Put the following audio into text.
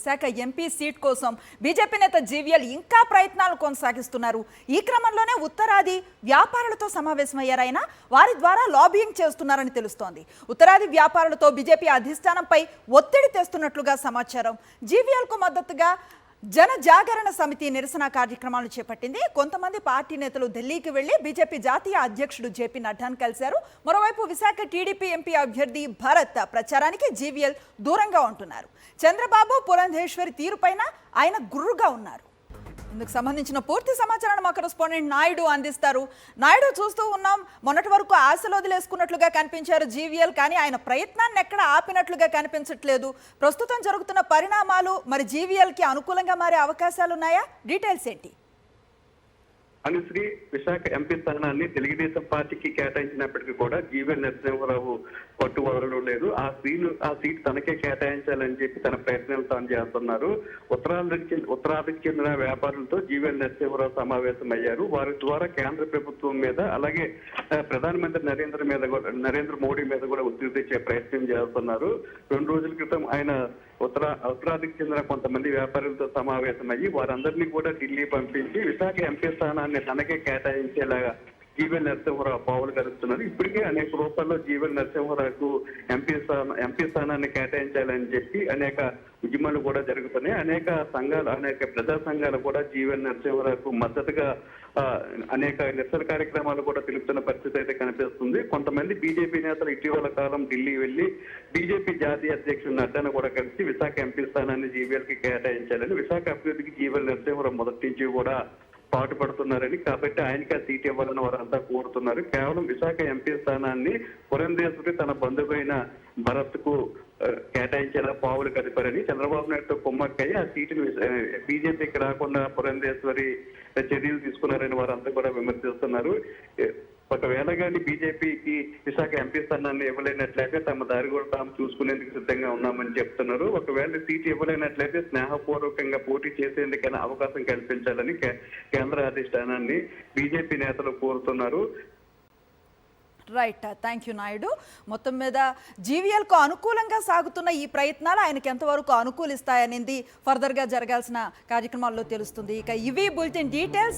Visakha MP seat కోసం BJP నేత జీవీఎల్ ఇంకా ప్రయత్నాలు కొనసాగిస్తున్నారు. ఈ క్రమంలోనే ఉత్తరాది వ్యాపారులతో సమావేశమయ్యారు. ఆయన వారి ద్వారా లాబియింగ్ చేస్తున్నారని తెలుస్తోంది. ఉత్తరాది వ్యాపారులతో బీజేపీ అధిష్టానంపై ఒత్తిడి తెస్తున్నట్లుగా సమాచారం. జీవీఎల్ కు మద్దతుగా జన జాగరణ సమితి నిరసన కార్యక్రమాలను చేపట్టింది. కొంతమంది పార్టీ నేతలు ఢిల్లీకి వెళ్లి బీజేపీ జాతీయ అధ్యక్షుడు జేపీ నడ్డాను కలిశారు. మరోవైపు విశాఖ టీడీపీ ఎంపీ అభ్యర్థి భరత్ ప్రచారానికి జీవీఎల్ దూరంగా ఉంటున్నారు. చంద్రబాబు పురంధేశ్వరి తీరుపైన ఆయన గుర్రుగా ఉన్నారు. ఇందుకు సంబంధించిన పూర్తి సమాచారాన్ని మా కరెస్పాండెంట్ నాయుడు అందిస్తారు. నాయుడు, చూస్తూ ఉన్నాం, మొన్నటి వరకు ఆశలు వదిలేసుకున్నట్లుగా కనిపించారు జీవీఎల్, కానీ ఆయన ప్రయత్నాన్ని ఎక్కడ ఆపినట్లుగా కనిపించట్లేదు. ప్రస్తుతం జరుగుతున్న పరిణామాలు మరి జీవీఎల్ కి అనుకూలంగా మారే అవకాశాలు ఉన్నాయా? డీటెయిల్స్ ఏంటి? అనుశ్రీ, విశాఖ ఎంపీ స్థానాన్ని తెలుగుదేశం పార్టీకి కేటాయించినప్పటికీ కూడా జీవీఎల్ నరసింహారావు పట్టు వదలడం లేదు. ఆ సీట్ తనకే కేటాయించాలని చెప్పి తన ప్రయత్నాలు తాను చేస్తున్నారు. ఉత్తరాదికి చెందిన వ్యాపారులతో జీవీఎల్ నరసింహారావు సమావేశం అయ్యారు. వారి ద్వారా కేంద్ర ప్రభుత్వం మీద, అలాగే ప్రధానమంత్రి నరేంద్ర మోడీ మీద కూడా ఒత్తిడి తెచ్చే ప్రయత్నం చేస్తున్నారు. 2 రోజుల క్రితం ఆయన ఉత్తరాదికి చెందిన కొంతమంది వ్యాపారులతో సమావేశమయ్యి వారందరినీ కూడా ఢిల్లీ పంపించి విశాఖ ఎంపీ స్థానాన్ని తనకే కేటాయించేలాగా జీవీఎల్ నరసింహారావు పావులు కలుస్తున్నారు. ఇప్పటికే అనేక రూపాల్లో జీవీఎల్ నరసింహారావుకు ఎంపీ స్థానాన్ని కేటాయించాలని చెప్పి అనేక ఉద్యమాలు కూడా జరుగుతున్నాయి. అనేక ప్రజా సంఘాలు కూడా జీవీఎల్ నరసింహారావుకు మద్దతుగా అనేక నిరసన కార్యక్రమాలు కూడా తెలుపుతున్న పరిస్థితి అయితే కనిపిస్తుంది. కొంతమంది బీజేపీ నేతలు ఇటీవల కాలం ఢిల్లీ వెళ్లి బీజేపీ జాతీయ అధ్యక్షుడు నడ్డాను కూడా కలిసి విశాఖ ఎంపీ స్థానాన్ని జీవీఎల్ కి కేటాయించాలని, విశాఖ అభివృద్ధికి జీవీఎల్ నరసింహారావు మొదటి నుంచి కూడా పాటుపడుతున్నారని, కాబట్టి ఆయనకి ఆ సీట్ ఇవ్వాలని వారంతా కోరుతున్నారు. కేవలం విశాఖ ఎంపీ స్థానాన్ని పురంధేశ్వరి తన బంధువైన భరత్ కు కేటాయించేలా పావులు కదిపారని చంద్రబాబు నాయుడుతో కుమ్మక్కయ్యి ఆ సీటును బీజేపీకి రాకుండా పురంధేశ్వరి చర్యలు తీసుకున్నారని వారంతా కూడా విమర్శిస్తున్నారు. ఒకవేళ కానీ బీజేపీకి విశాఖ ఎంపీ స్థానాన్ని ఇవ్వలేనట్లయితే తమ దారి కూడా తాము చూసుకునేందుకు సిద్ధంగా ఉన్నామని చెప్తున్నారు. ఒకవేళ సీటు ఇవ్వలేనట్లయితే స్నేహపూర్వకంగా పోటీ చేసేందుకైనా అవకాశం కల్పించాలని కేంద్ర అధిష్టానాన్ని బీజేపీ నేతలు కోరుతున్నారు. Right, thank you Naidu. మొత్తం మీద జీవీఎల్కు అనుకూలంగా సాగుతున్న ఈ ప్రయత్నాలు ఆయనకి ఎంతవరకు అనుకూలిస్తాయనేది ఫర్దర్గా జరగాల్సిన కార్యక్రమాల్లో తెలుస్తుంది. ఇక ఇవి బులెటిన్ డీటెయిల్స్.